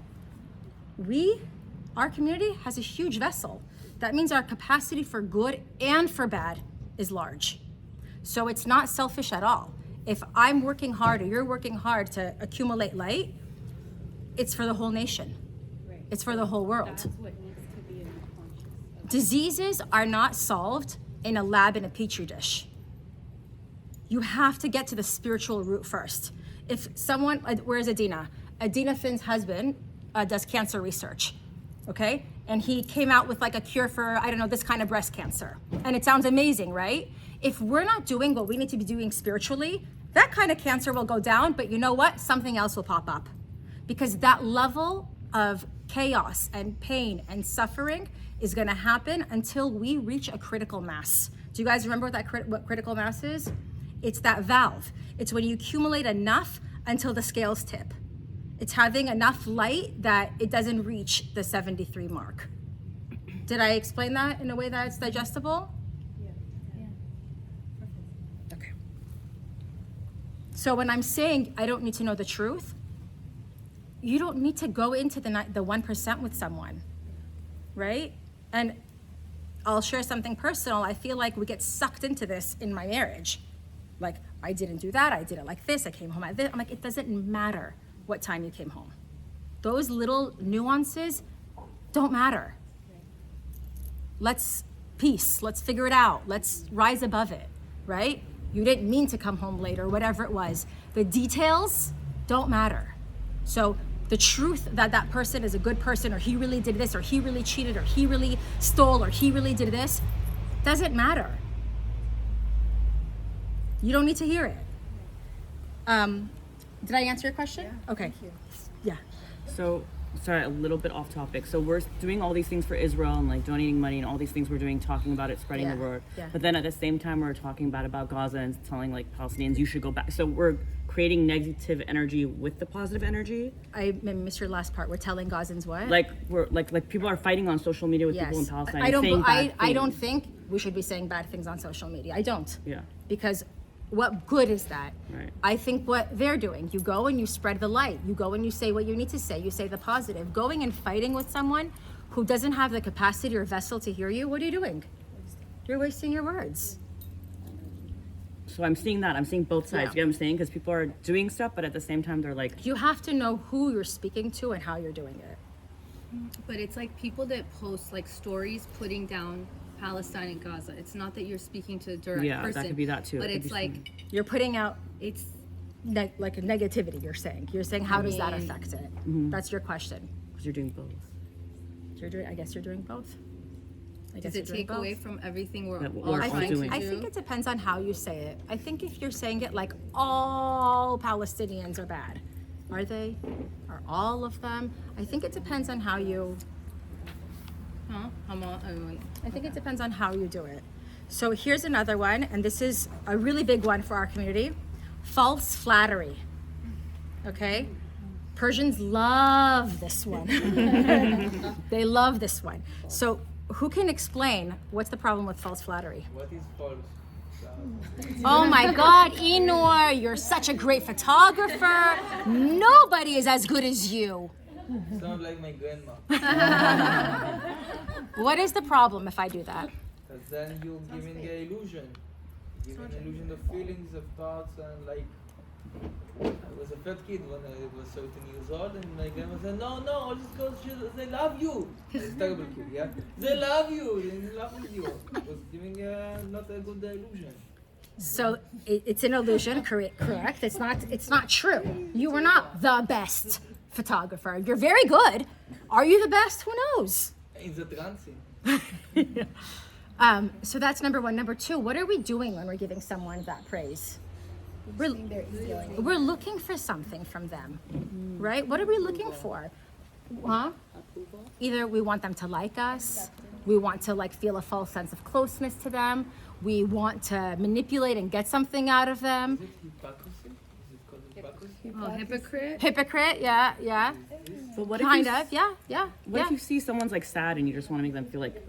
Our community has a huge vessel. That means our capacity for good and for bad is large. So it's not selfish at all. If I'm working hard or you're working hard to accumulate light, it's for the whole nation. Right. It's for the whole world. That's what needs to be in your conscious. Diseases are not solved in a lab in a petri dish. You have to get to the spiritual root first. If someone, where's Adina? Adina Finn's husband does cancer research, okay? And he came out with like a cure for, I don't know, this kind of breast cancer. And it sounds amazing, right? If we're not doing what we need to be doing spiritually, that kind of cancer will go down, but you know what? Something else will pop up. Because that level of chaos and pain and suffering is gonna happen until we reach a critical mass. Do you guys remember what critical mass is? It's that valve. It's when you accumulate enough until the scales tip. It's having enough light that it doesn't reach the 73 mark. Did I explain that in a way that's digestible? Okay. So when I'm saying I don't need to know the truth, you don't need to go into the 1% with someone, right? And I'll share something personal. I feel like we get sucked into this in my marriage. Like, I didn't do that, I did it like this, I came home at this. I'm like, it doesn't matter what time you came home. Those little nuances don't matter. Let's figure it out. Let's rise above it, right? You didn't mean to come home late or whatever it was. The details don't matter. So the truth that that person is a good person, or he really did this, or he really cheated, or he really stole, or he really did this, doesn't matter. You don't need to hear it. Did I answer your question? Yeah. Okay. Thank you. Yeah. So, sorry, a little bit off topic. So we're doing all these things for Israel and like donating money and all these things we're doing, talking about it, spreading the word. Yeah. But then at the same time, we're talking about Gaza and telling like Palestinians, you should go back. So we're creating negative energy with the positive energy. I missed your last part. We're telling Gazans what? Like we're like people are fighting on social media with people in Palestine. I don't think we should be saying bad things on social media. I don't. Yeah. Because what good is that? Right. I think what they're doing, you go and you spread the light. You go and you say what you need to say. You say the positive. Going and fighting with someone who doesn't have the capacity or vessel to hear you, what are you doing? You're wasting your words. So I'm seeing that. I'm seeing both sides. Yeah. You know what I'm saying? Because people are doing stuff, but at the same time, they're like... You have to know who you're speaking to and how you're doing it. But it's like people that post like stories putting down Palestine and Gaza. It's not that you're speaking to a direct person. Yeah, that could be that too. But it's like you're putting out like a negativity. You're saying how does that affect it? Mm-hmm. That's your question. Because you're doing both. I guess you're doing both. Does it take away from everything we're all trying to do? I think it depends on how you say it. I think if you're saying it like all Palestinians are bad, are they? Are all of them? I think it depends on how you. I think it depends on how you do it. So here's another one, and this is a really big one for our community. False flattery. Okay? Persians love this one. They love this one. So who can explain what's the problem with false flattery? What is false? Oh my God, Inor, you're such a great photographer. Nobody is as good as you. Sound like my grandma. What is the problem if I do that? Because then you're giving the illusion. Giving illusion of feelings, of thoughts, and like I was a fat kid when I was 13 years old, and my grandma said, no, all these girls, they love you. I was a terrible kid, yeah? They love you, they in love with you. It was giving not a good illusion. So it's an illusion, correct? It's not true. You are not the best photographer. You're very good. Are you the best? Who knows? In the dancing. So that's number one. Number two, what are we doing when we're giving someone that praise? We're looking for something from them, right? What are we looking for? Huh? Either we want them to like us, we want to like feel a false sense of closeness to them, we want to manipulate and get something out of them. Is it hypocrisy? Is it called hypocrisy? Oh, hypocrite? Hypocrite, yeah. But what if Kind you, of, yeah. What if you see someone's like sad and you just want to make them feel like, do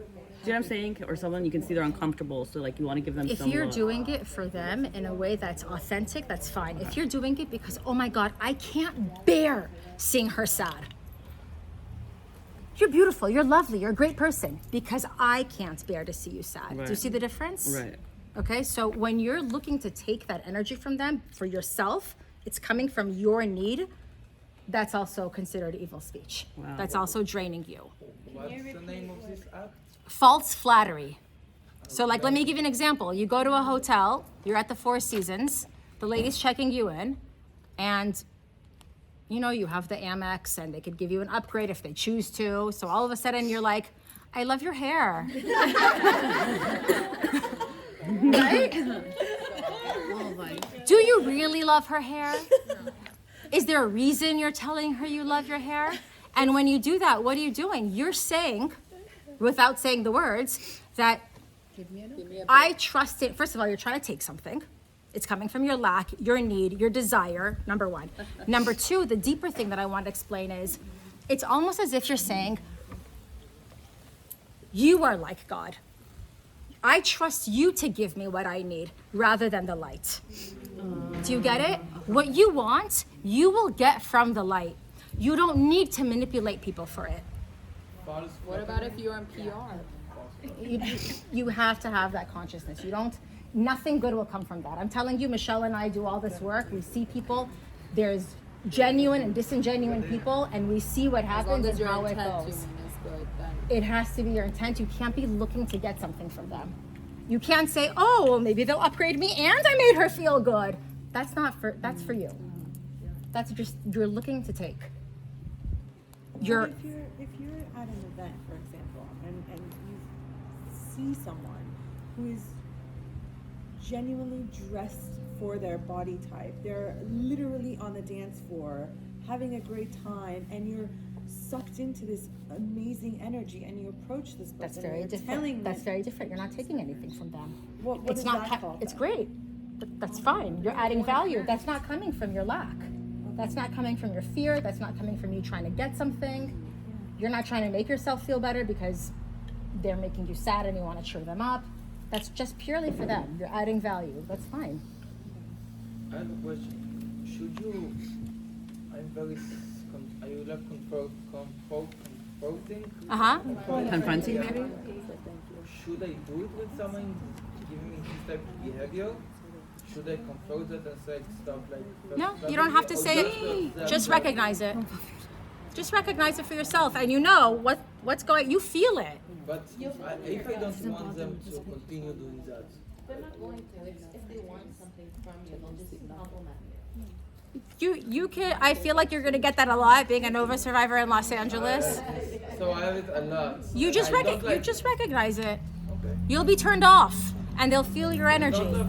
you know what I'm saying? Or someone you can see they're uncomfortable, so like you want to give them If some you're love. doing it for them in a way that's authentic, that's fine. If you're doing it because, oh my God, I can't bear seeing her sad. You're beautiful, you're lovely, you're a great person because I can't bear to see you sad. Right. Do you see the difference? Right. Okay, so when you're looking to take that energy from them for yourself, it's coming from your need. That's also considered evil speech. Wow. That's also draining you. What's the name of this act? False flattery. So like, let me give you an example. You go to a hotel, you're at the Four Seasons, the lady's checking you in, and you know, you have the Amex and they could give you an upgrade if they choose to. So all of a sudden you're like, I love your hair. Right? Do you really love her hair? Is there a reason you're telling her you love your hair? And when you do that, what are you doing? You're saying, without saying the words, that I trust it. First of all, you're trying to take something. It's coming from your lack, your need, your desire, number one. Number two, the deeper thing that I want to explain is, it's almost as if you're saying, you are like God. I trust you to give me what I need rather than the light. Do you get it? What you want, you will get from the light. You don't need to manipulate people for it. What about if you're in PR? You have to have that consciousness. Nothing good will come from that. I'm telling you, Michelle and I do all this work. We see people, there's genuine and disingenuine people, and we see what happens and how it goes. It has to be your intent. You can't be looking to get something from them. You can't say, oh, well, maybe they'll upgrade me and I made her feel good. That's for you. That's just, you're looking to take. If you're at an event, for example, and you see someone who is genuinely dressed for their body type, they're literally on the dance floor having a great time, and you're sucked into this amazing energy, and you approach this person. That's very different. That's very different. You're not taking anything from them. What it's is not. that called? It's great. That's fine. You're adding value. That's not coming from your lack. That's not coming from your fear. That's not coming from you trying to get something. You're not trying to make yourself feel better because they're making you sad and you want to cheer them up. That's just purely for them. You're adding value. That's fine. I have a question. Are you like confronting? Confronting maybe? Should I do it with someone giving me this type of behavior? Should I confront it and say stuff like... No, you don't have to say it. Just recognize it. Just recognize it for yourself, and you know what's going. You feel it. But if I don't want them to continue doing that, They're not going to. If they want something from you, they'll just compliment you. You can. I feel like you're gonna get that a lot, being a Nova survivor in Los Angeles. So I have it a lot. You just I just recognize it. Okay. You'll be turned off, and they'll feel your energy. Usually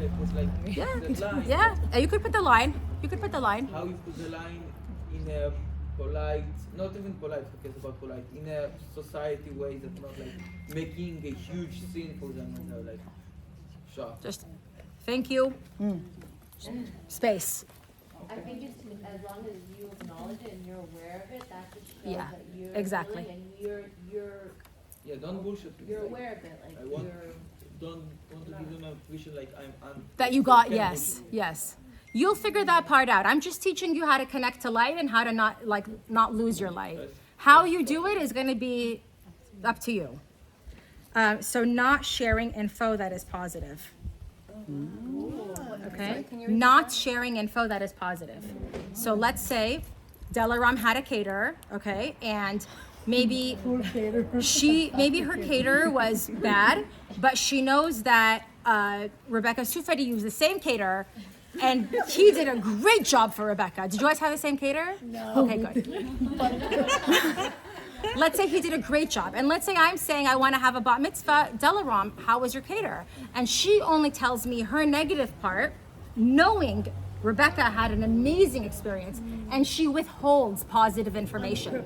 it was like the line. Yeah. You could put the line. You could put the line. How you put the line in a polite, not even polite, because about polite, in a society way that's not like making a huge scene for them and they're like shocked. Just thank you. Space. I think it's as long as you acknowledge it and you're aware of it, that just shows Yeah, that you're exactly. willing and you're Don't bullshit. you're aware of it. Like I want you're don't want to give them a vision like I'm That you got. can't Yes. bullshit. Yes. You'll figure that part out. I'm just teaching you how to connect to light and how to not lose your light. How you do it is going to be up to you. So not sharing info that is positive. Okay? Not sharing info that is positive. So let's say Delaram had a caterer, okay, and maybe her caterer was bad, but she knows that Rebecca Sufedi used the same caterer, and he did a great job for Rebecca. Did you guys have the same caterer? No. Okay, good. Let's say he did a great job, and let's say I'm saying I want to have a bat mitzvah. Delaram, how was your caterer? And she only tells me her negative part, knowing Rebecca had an amazing experience, and she withholds positive information.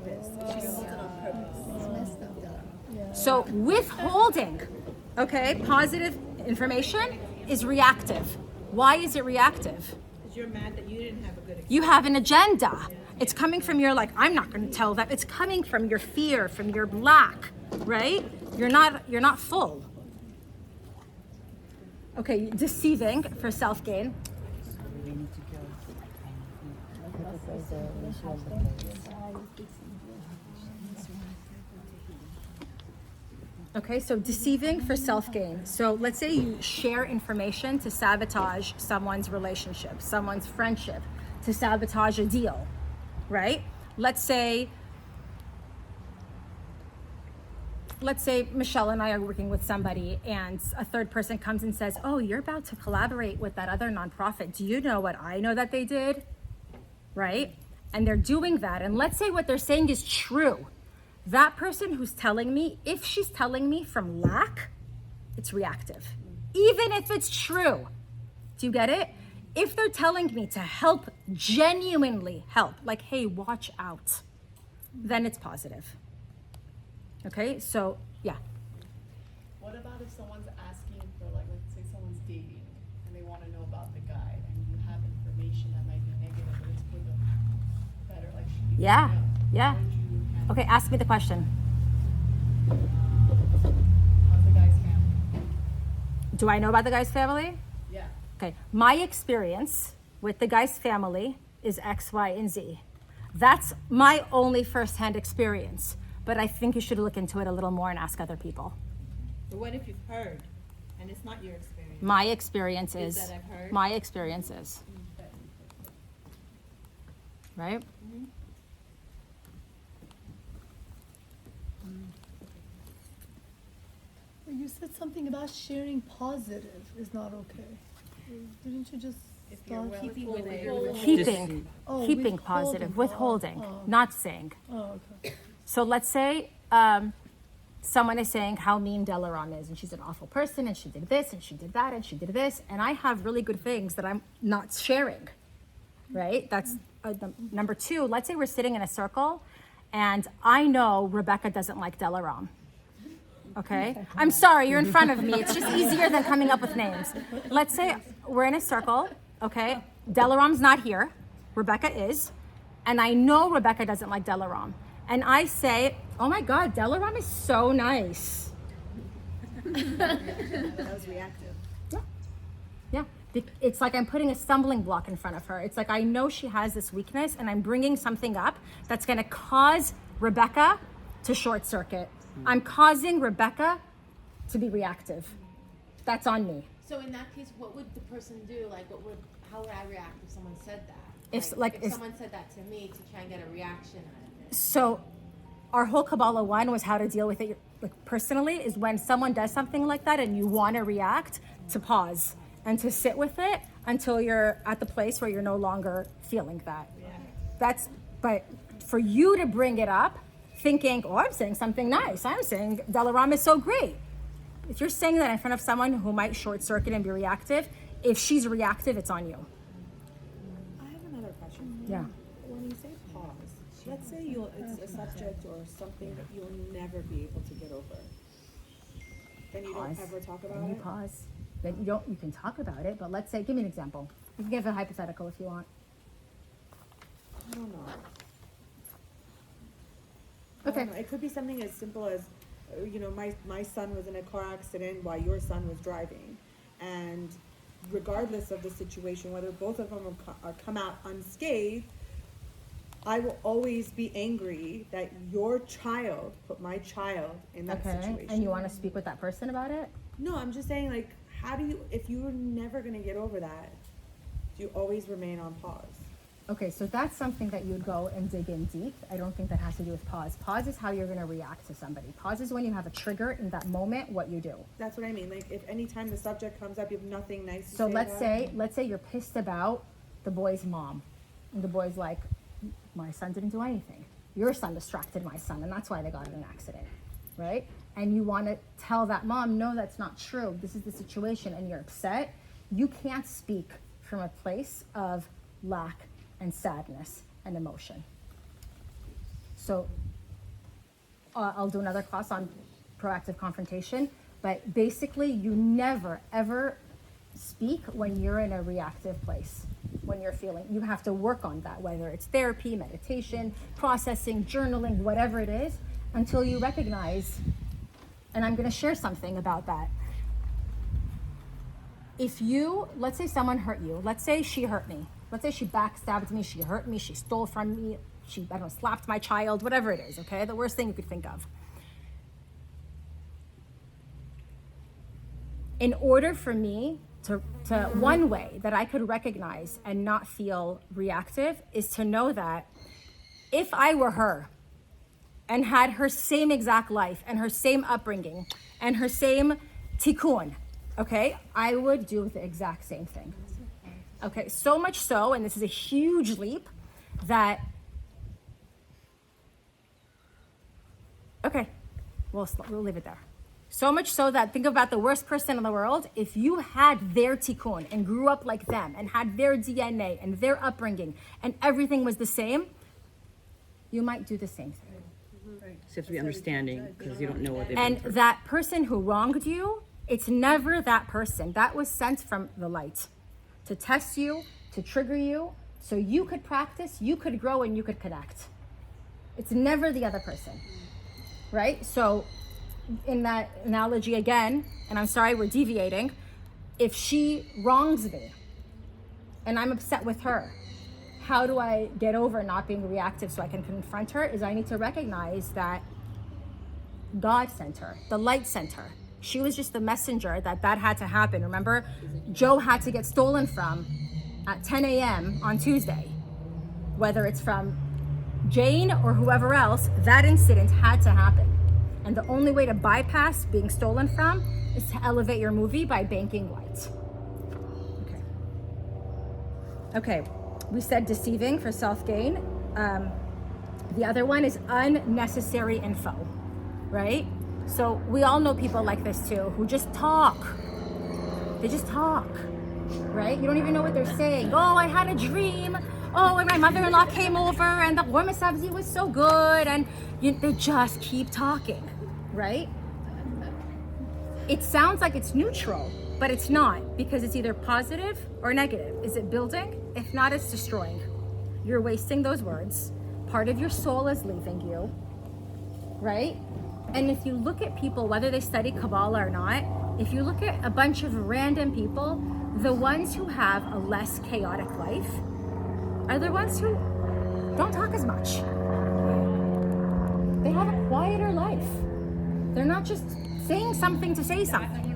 So withholding, okay, positive information is reactive. Why is it reactive? Because you're mad that you didn't have a good experience. You have an agenda. It's coming from your, like, I'm not going to tell that. It's coming from your fear, from your lack, right? You're not full. Okay, deceiving for self-gain. Okay, so deceiving for self-gain. So let's say you share information to sabotage someone's relationship, someone's friendship, to sabotage a deal, right? Let's say Michelle and I are working with somebody and a third person comes and says, oh, you're about to collaborate with that other nonprofit. Do you know what I know that they did? Right? And they're doing that. And let's say what they're saying is true. That person who's telling me, if she's telling me from lack, it's reactive. Even if it's true. Do you get it? If they're telling me to help, genuinely help, like, hey, watch out, then it's positive. Okay, so, yeah. What about if someone's asking for, like, let's say someone's dating and they want to know about the guy and you have information that might be negative, but it's for the better, like, Yeah, yeah. Okay, ask me the question. How's the guy's family? Do I know about the guy's family? Yeah. Okay, my experience with the guy's family is X, Y, and Z. That's my only firsthand experience, but I think you should look into it a little more and ask other people. But what if you've heard and it's not your experience? My experience is, that I've heard? my experience is. Right? Mm-hmm. You said something about sharing positive is not okay. Didn't you just start Keeping withholding. positive, withholding, not saying. Oh, okay. So let's say someone is saying how mean Delaram is, and she's an awful person, and she did this, and she did that, and she did this, and I have really good things that I'm not sharing, right? That's number two. Let's say we're sitting in a circle, and I know Rebecca doesn't like Delaram. Okay? I'm sorry, you're in front of me. It's just easier than coming up with names. Let's say we're in a circle, okay? Delaram's not here, Rebecca is, and I know Rebecca doesn't like Delaram. And I say, oh my God, Delaram is so nice. That was reactive. Yeah. It's like I'm putting a stumbling block in front of her. It's like I know she has this weakness and I'm bringing something up that's gonna cause Rebecca to short circuit. I'm causing Rebecca to be reactive. That's on me. So in that case, what would the person do? Like, how would I react if someone said that? If someone said that to me to try and get a reaction out of it. So our whole Kabbalah 1 was how to deal with it like personally, is when someone does something like that and you want to react, to pause and to sit with it until you're at the place where you're no longer feeling that. Yeah. But for you to bring it up thinking, oh, I'm saying something nice. I'm saying Delaram is so great. If you're saying that in front of someone who might short circuit and be reactive, if she's reactive, it's on you. I have another question. Yeah. When you say pause, let's say it's a subject or something that you'll never be able to get over. Then you don't ever talk about Then it? you pause. Then you can talk about it, but let's say, give me an example. You can give a hypothetical if you want. I don't know. Okay. I don't know. It could be something as simple as, my son was in a car accident while your son was driving. And regardless of the situation, whether both of them come out unscathed, I will always be angry that your child put my child in that situation. And you want to speak with that person about it? No, I'm just saying, like, how do you, if you're never going to get over that, Do you always remain on pause? Okay, so that's something that you would go and dig in deep. I don't think that has to do with pause. Pause is how you're going to react to somebody. Pause is when you have a trigger in that moment, what you do. That's what I mean. Like, if anytime the subject comes up, you have nothing nice to So say let's say you're pissed about the boy's mom, and the boy's like, my son didn't do anything. Your son distracted my son, and that's why they got in an accident, right? And you want to tell that mom, no, that's not true. This is the situation, and you're upset. You can't speak from a place of lack and sadness and emotion. So I'll do another class on proactive confrontation, but basically you never ever speak when you're in a reactive place, when you're feeling. You have to work on that, whether it's therapy, meditation, processing, journaling, whatever it is, until you recognize, and I'm going to share something about that. If you, let's say someone hurt you, let's say she hurt me, let's say she backstabbed me, she hurt me, she stole from me, she, I don't know, slapped my child, whatever it is, okay? The worst thing you could think of. In order for me to one way that I could recognize and not feel reactive is to know that if I were her and had her same exact life and her same upbringing and her same tikkun, okay, I would do the exact same thing. Okay, so much so, and this is a huge leap, that, okay, we'll leave it there. So much so that, think about the worst person in the world. If you had their tikkun and grew up like them and had their DNA and their upbringing and everything was the same, you might do the same thing. So you have to be understanding because you don't know what they've And been through. that person who wronged you, it's never that person. That was sent from the light to test you, to trigger you, so you could practice, you could grow, and you could connect. It's never the other person, right? So in that analogy again, and I'm sorry we're deviating, if she wrongs me and I'm upset with her, how do I get over not being reactive so I can confront her? Is I need to recognize that God sent her, the light sent her. She was just the messenger that had to happen. Remember, Joe had to get stolen from at 10 a.m. on Tuesday. Whether it's from Jane or whoever else, that incident had to happen. And the only way to bypass being stolen from is to elevate your movie by banking light. Okay, we said deceiving for self-gain. The other one is unnecessary info, right? So we all know people like this too, who just talk. They just talk, right? You don't even know what they're saying. Oh, I had a dream. Oh, and my mother-in-law came over and the warm sabzi was so good. And they just keep talking, right? It sounds like it's neutral, but it's not, because it's either positive or negative. Is it building? If not, it's destroying. You're wasting those words. Part of your soul is leaving you, right? And if you look at people, whether they study Kabbalah or not, if you look at a bunch of random people, the ones who have a less chaotic life are the ones who don't talk as much. They have a quieter life. They're not just saying something to say something.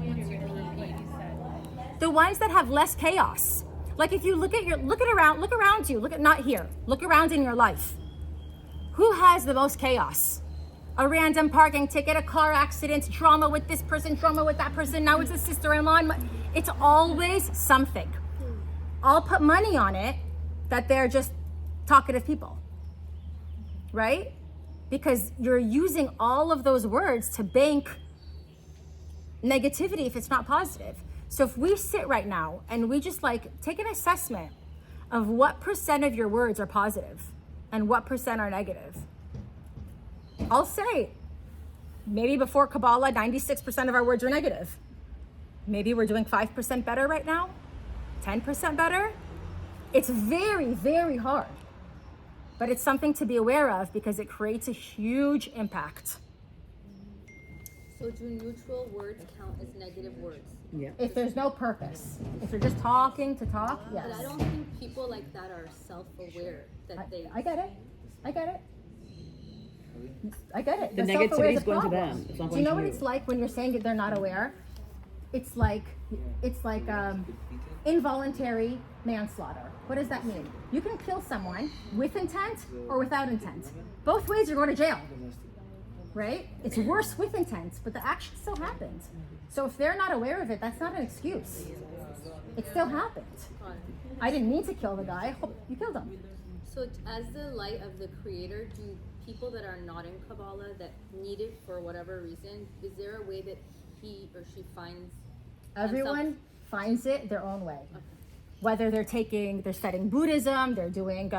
The ones that have less chaos. Like if you look around you, not here, look around in your life. Who has the most chaos? A random parking ticket, a car accident, drama with this person, drama with that person, now it's a sister-in-law. It's always something. I'll put money on it that they're just talkative people, right? Because you're using all of those words to bank negativity if it's not positive. So if we sit right now and we just take an assessment of what % of your words are positive and what % are negative. I'll say, maybe before Kabbalah, 96% of our words are negative. Maybe we're doing 5% better right now, 10% better. It's very, very hard, but it's something to be aware of because it creates a huge impact. So do neutral words count as negative words? Yeah. If there's no purpose, if you're just talking to talk, yes. But I don't think people like that are self-aware that they... I get it. I get it. The negativity is going to them. It's not Do you going know to what you. it's like when you're saying that they're not aware? it's like involuntary manslaughter. What does that mean? You can kill someone with intent or without intent. Both ways you're going to jail, right? It's worse with intent, but the action still happened. So if they're not aware of it, that's not an excuse. It still happened. I didn't mean to kill the guy. I hope you killed him. So as the light of the creator, do people that are not in Kabbalah that need it for whatever reason, is there a way that he or she finds Everyone finds it their own way. Whether they're studying Buddhism, they're doing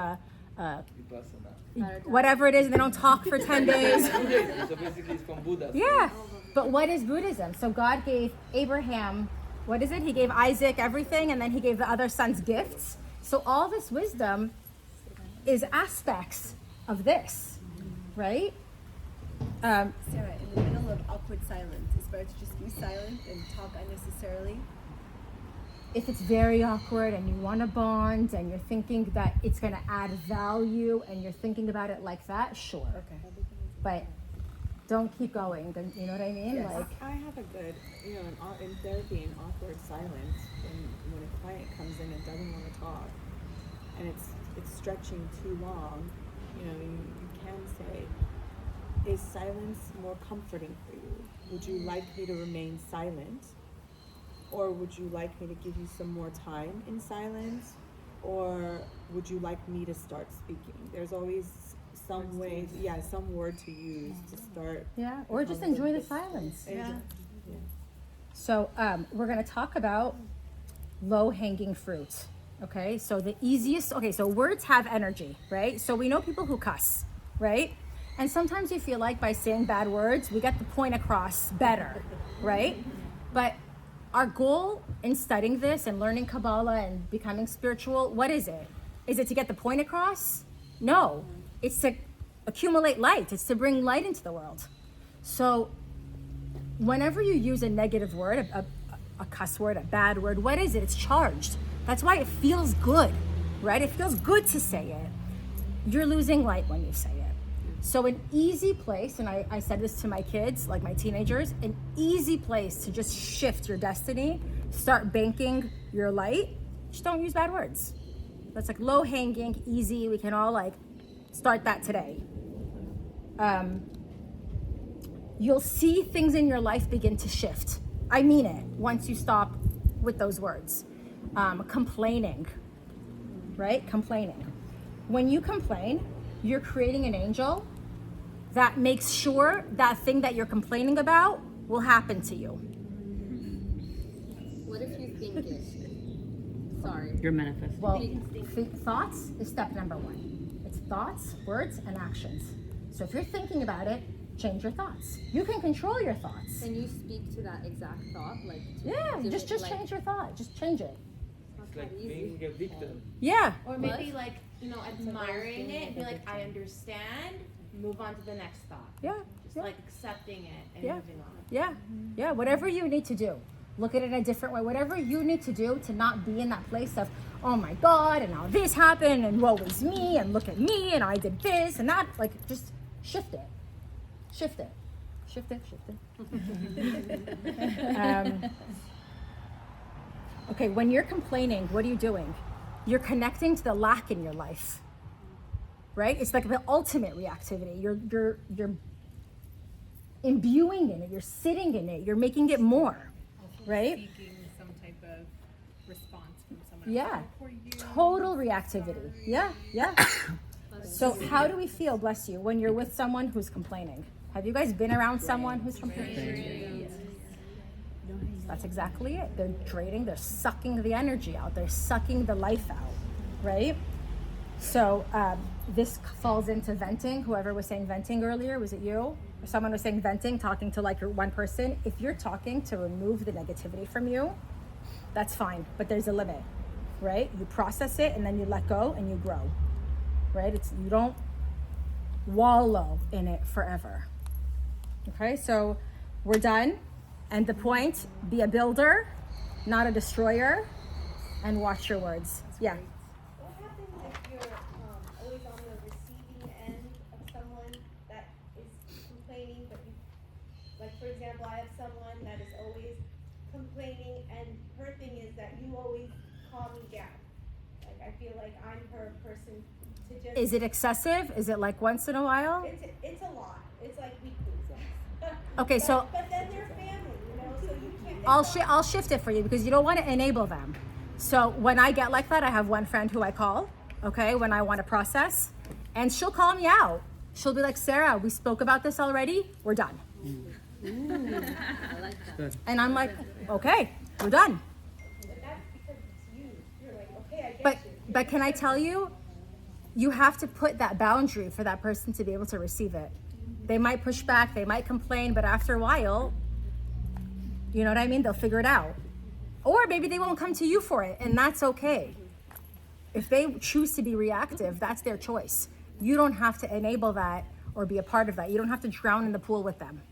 whatever it is, and they don't talk for 10 days. So basically it's from Buddha. Yeah, but what is Buddhism? So God gave Abraham, what is it? He gave Isaac everything, and then he gave the other sons gifts. So all this wisdom is aspects of this, right? Sarah, in the middle of awkward silence, it's better to just be silent and talk unnecessarily. If it's very awkward and you want to bond and you're thinking that it's going to add value and you're thinking about it like that, sure. Okay. But don't keep going. You know what I mean? Yes. Like, I have a good, in therapy, an awkward silence when a client comes in and doesn't want to talk, and it's stretching too long. You can say, is silence more comforting for you? Would you like me to remain silent? Or would you like me to give you some more time in silence? Or would you like me to start speaking? There's always some way, some word to use to start. Yeah, or just enjoy the silence. Yeah. So we're going to talk about low-hanging fruit. Okay, so so words have energy, right? So we know people who cuss, right? And sometimes you feel like by saying bad words, we get the point across better, right? But our goal in studying this and learning Kabbalah and becoming spiritual, what is it? Is it to get the point across? No, it's to accumulate light. It's to bring light into the world. So whenever you use a negative word, a cuss word, a bad word, what is it? It's charged. That's why it feels good, right? It feels good to say it. You're losing light when you say it. So an easy place, and I said this to my kids, like my teenagers, an easy place to just shift your destiny, start banking your light, just don't use bad words. That's like low hanging, easy. We can all start that today. You'll see things in your life begin to shift. I mean it, once you stop with those words. Complaining, right? Complaining. When you complain, you're creating an angel that makes sure that thing that you're complaining about will happen to you. What if you think it? Sorry. You're manifesting. Well, thoughts is step number one. It's thoughts, words, and actions. So if you're thinking about it, change your thoughts. You can control your thoughts. Can you speak to that exact thought? Just change your thought. Just change it. It's like being a victim. Yeah. Or maybe admiring it, be like, I understand, move on to the next thought. Yeah. Just accepting it and moving on. Yeah. Yeah. Whatever you need to do. Look at it in a different way. Whatever you need to do to not be in that place of, oh my God, and now this happened, and woe is me, and look at me, and I did this, and that. Just shift it. Shift it. Shift it. Okay, when you're complaining, what are you doing? You're connecting to the lack in your life, right? It's like the ultimate reactivity. You're imbuing in it. You're sitting in it. You're making it more, right? Seeking some type of response from someone Yeah, else. For you. total reactivity. Yeah. So how do we feel, bless you, when you're with someone who's complaining? Have you guys been around someone who's complaining? That's exactly it. They're draining, they're sucking the energy out, they're sucking the life out, right? So this falls into venting. Whoever was saying venting earlier, was it you? Or someone was saying venting, talking to your one person. If you're talking to remove the negativity from you, that's fine, but there's a limit, right? You process it and then you let go and you grow, right? You don't wallow in it forever. Okay, so we're done. And the point, be a builder, not a destroyer, and watch your words. Yeah. What happens if you're always on the receiving end of someone that is complaining, but for example, I have someone that is always complaining complaining, and her thing is that you always calm me down. Like, I feel like I'm her person to just. Is it excessive? Is it like once in a while? It's a lot. It's like weekly. Okay, so But then they're family, you know, so you can't. I'll shift it for you because you don't want to enable them. So when I get like that, I have one friend who I call, okay, when I want to process, and she'll call me out. She'll be like, Sarah, we spoke about this already. We're done. I like that. And I'm like, okay, we're done. But that's because it's you. You're like, okay, I get you. But can I tell you, you have to put that boundary for that person to be able to receive it. They might push back, they might complain, but after a while, you know what I mean? They'll figure it out. Or maybe they won't come to you for it, and that's okay. If they choose to be reactive, that's their choice. You don't have to enable that or be a part of that. You don't have to drown in the pool with them.